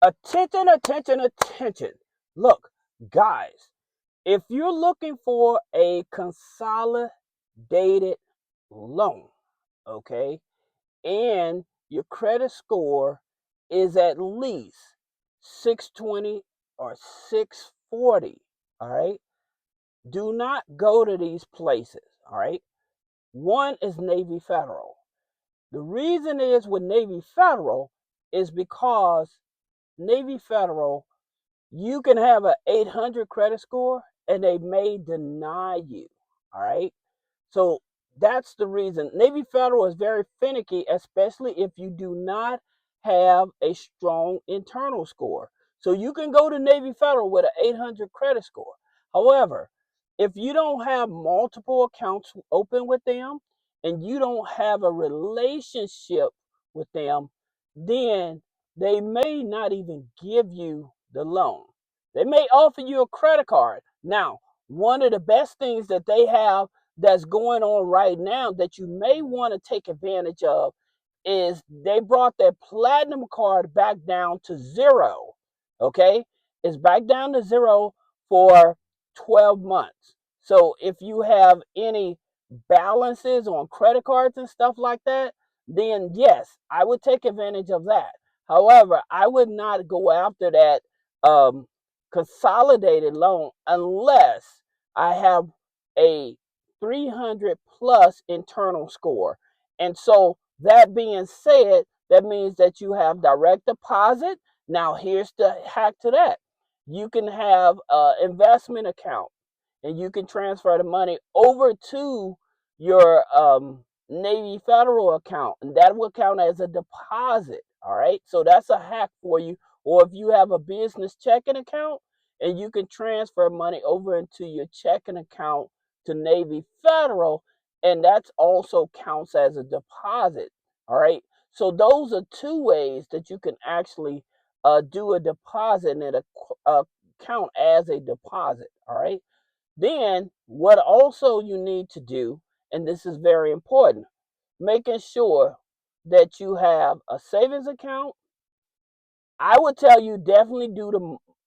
Attention, attention, attention. Look, guys, if you're looking for a consolidated loan, okay, and your credit score is at least 620 or 640, all right, do not go to these places, all right. One is Navy Federal. The reason is with Navy Federal is because Navy Federal, you can have an 800 credit score and they may deny you. All right. So that's the reason. Navy Federal is very finicky, especially if you do not have a strong internal score. So you can go to Navy Federal with an 800 credit score. However, if you don't have multiple accounts open with them and you don't have a relationship with them, then they may not even give you the loan. They may offer you a credit card. Now, one of the best things that they have that's going on right now that you may want to take advantage of is they brought their platinum card back down to zero. Okay? It's back down to zero for 12 months. So if you have any balances on credit cards and stuff like that, then yes, I would take advantage of that. However, I would not go after that um, consolidated loan unless I have a 300 plus internal score. And so that being said, that means that you have direct deposit. Now here's the hack to that. You can have an investment account and you can transfer the money over to your Navy Federal account, and that will count as a deposit. All right, so that's a hack for you. Or if you have a business checking account, and you can transfer money over into your checking account to Navy Federal, and that's also counts as a deposit. All right, so those are two ways that you can actually do a deposit and it count as a deposit. All right. Then, what also you need to do, and this is very important, making sure that you have a savings account. I would tell you definitely do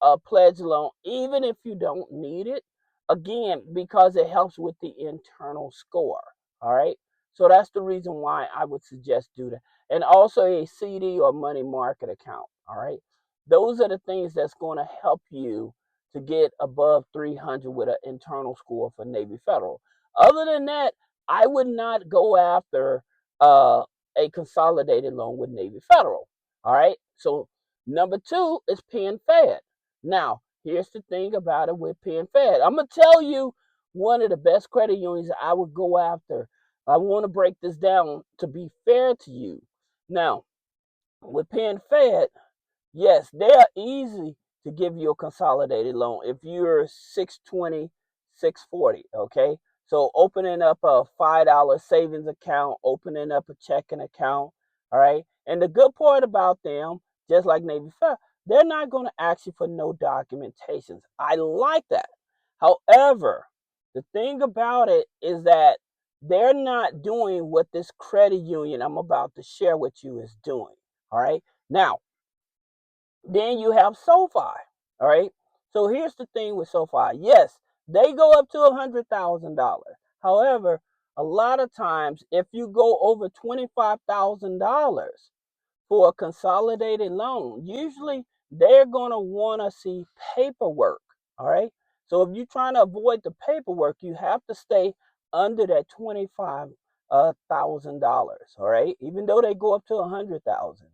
the pledge loan, even if you don't need it. Again, because it helps with the internal score. All right. So that's the reason why I would suggest do that. And also a CD or money market account. All right. Those are the things that's going to help you to get above 300 with an internal score for Navy Federal. Other than that, I would not go after uh, a consolidated loan with Navy Federal. All right. So number two is Penn Fed. Now, here's the thing about it with Penn Fed. I'm going to tell you one of the best credit unions I would go after. I want to break this down to be fair to you. Now, with Penn Fed, yes, they are easy to give you a consolidated loan if you're 620, 640, okay? So opening up a $5 savings account, opening up a checking account, all right? And the good part about them, just like Navy Federal, they're not going to ask you for no documentations. I like that. However, the thing about it is that they're not doing what this credit union I'm about to share with you is doing, all right? Now, then you have SoFi. All right. So here's the thing with SoFi. Yes, they go up to $100,000. However, a lot of times, if you go over $25,000 for a consolidated loan, usually they're going to want to see paperwork. All right. So if you're trying to avoid the paperwork, you have to stay under that $25,000. All right. Even though they go up to 100,000.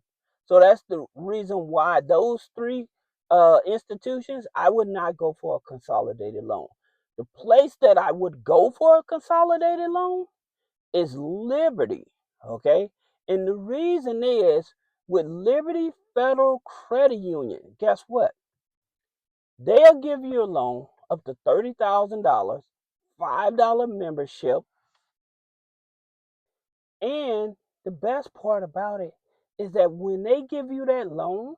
So that's the reason why those three institutions, I would not go for a consolidated loan. The place that I would go for a consolidated loan is Liberty. Okay. And the reason is with Liberty Federal Credit Union, guess what? They'll give you a loan up to $30,000, $5 membership, and the best part about it is that when they give you that loan,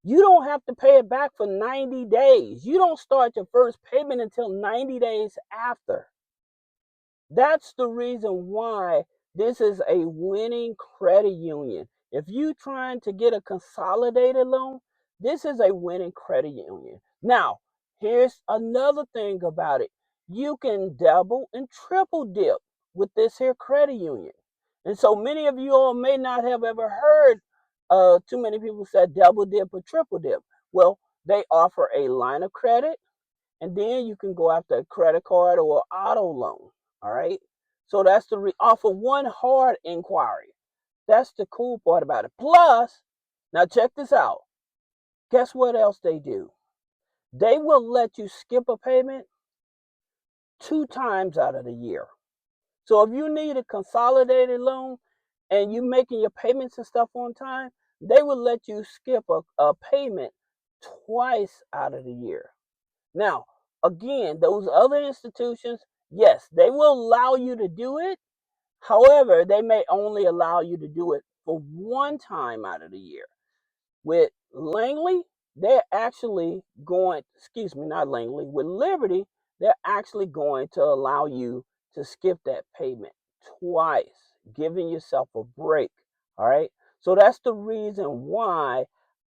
you don't have to pay it back for 90 days. You don't start your first payment until 90 days after. That's the reason why this is a winning credit union. If you're trying to get a consolidated loan, this is a winning credit union. Now, here's another thing about it. You can double and triple dip with this here credit union. And so many of you all may not have ever heard too many people say double dip or triple dip. Well, they offer a line of credit, and then you can go after a credit card or auto loan. All right. So that's the offer one hard inquiry. That's the cool part about it. Plus, now check this out. Guess what else they do? They will let you skip a payment 2 times out of the year. So if you need a consolidated loan and you making your payments and stuff on time, they will let you skip a payment twice out of the year. Now, again, those other institutions, yes, they will allow you to do it. However, they may only allow you to do it for one time out of the year. With Langley, they're actually going, excuse me, not Langley, with Liberty, they're actually going to allow you to skip that payment twice, giving yourself a break. All right. So that's the reason why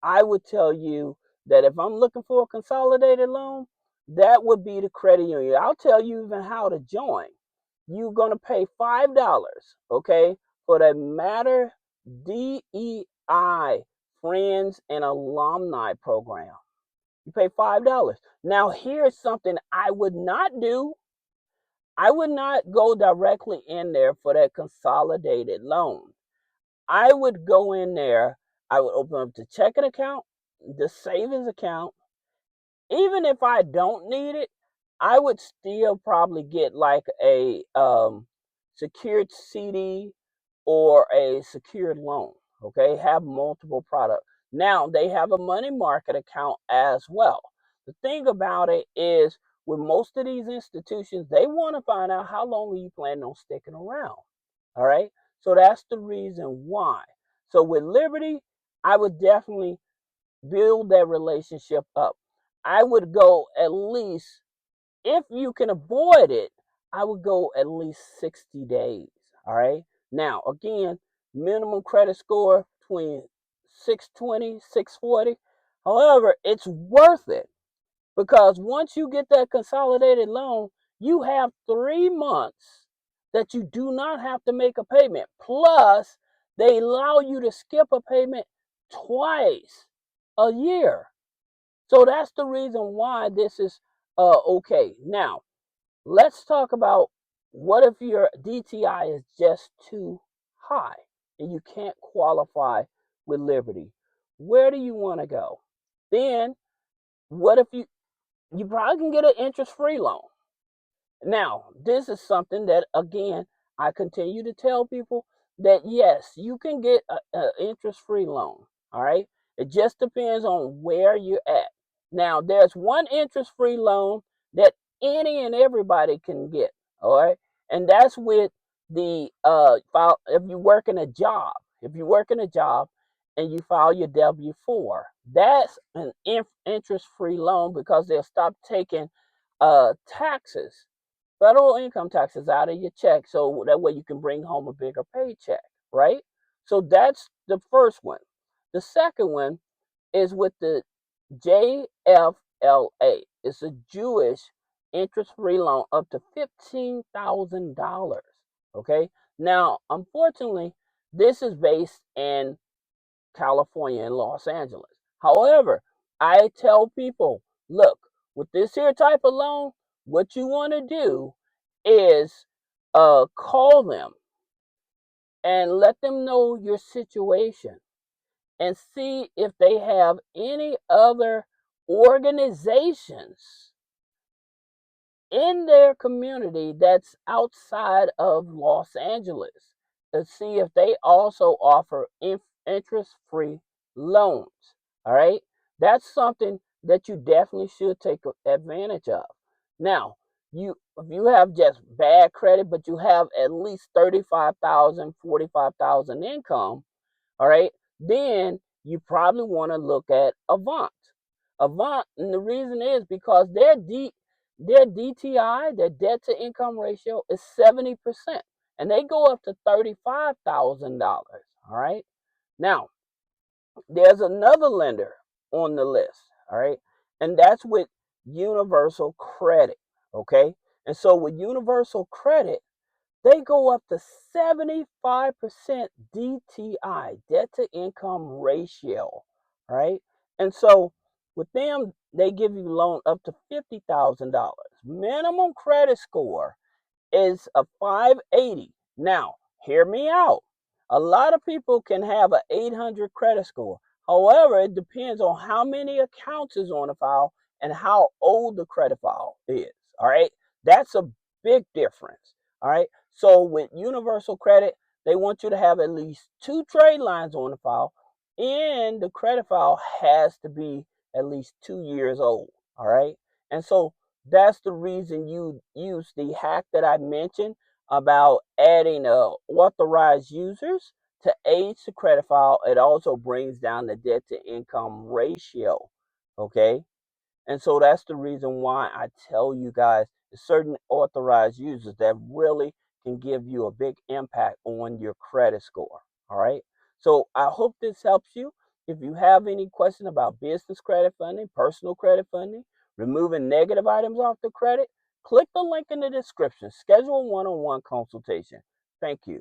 I would tell you that if I'm looking for a consolidated loan, that would be the credit union. I'll tell you even how to join. You're going to pay $5, okay, for the Matter DEI Friends and Alumni Program. You pay $5. Now, here's something I would not do. I would not go directly in there for that consolidated loan. I would go in there, I would open up the checking account, the savings account. Even if I don't need it, I would still probably get like a secured CD or a secured loan. Okay, have multiple products. Now they have a money market account as well. The thing about it is, with most of these institutions, they want to find out how long are you planning on sticking around. All right, so that's the reason why. So with Liberty, I would definitely build that relationship up. I would go at least, if you can avoid it, I would go at least 60 days. All right. Now, again, minimum credit score between 620, 640. However, it's worth it because once you get that consolidated loan, you have 3 months that you do not have to make a payment. Plus, they allow you to skip a payment twice a year. So that's the reason why this is okay. Now, let's talk about what if your DTI is just too high and you can't qualify with Liberty. Where do you want to go? Then, what if you probably can get an interest-free loan. Now, this is something that, again, I continue to tell people that yes, you can get an interest-free loan. All right. It just depends on where you're at. Now, there's one interest-free loan that any and everybody can get. All right. And that's with the file. If you work in a job, and you file your W-4, that's an interest-free loan because they'll stop taking taxes, federal income taxes out of your check, so that way you can bring home a bigger paycheck, right? So that's the first one. The second one is with the JFLA. It's a Jewish interest-free loan up to $15,000. Okay. Now, unfortunately, this is based in California and Los Angeles. However, I tell people, look, with this here type of loan, what you want to do is call them and let them know your situation and see if they have any other organizations in their community that's outside of Los Angeles to see if they also offer interest-free loans. All right, that's something that you definitely should take advantage of. Now, if you have just bad credit, but you have at least 35,000, 45,000 income, all right, then you probably want to look at Avant. Avant, and the reason is because their DTI, their debt to income ratio, is 70%, and they go up to $35,000. All right. Now, there's another lender. on the list. All right. And that's with universal credit. Okay. And so with universal credit, they go up to 75% DTI, debt to income ratio. Right. And so with them, they give you loan up to $50,000. Minimum credit score is a 580. Now, hear me out. A lot of people can have an 800 credit score. However, it depends on how many accounts is on the file and how old the credit file is. All right. That's a big difference. All right. So with universal credit, they want you to have at least 2 trade lines on the file, and the credit file has to be at least 2 years old. All right. And so that's the reason you use the hack that I mentioned about adding authorized users to age the credit file. It also brings down the debt to income ratio. Okay. And so that's the reason why I tell you guys certain authorized users that really can give you a big impact on your credit score. All right. So I hope this helps you. If you have any question about business credit funding, personal credit funding, removing negative items off the credit, click the link in the description. Schedule a one-on-one consultation. Thank you.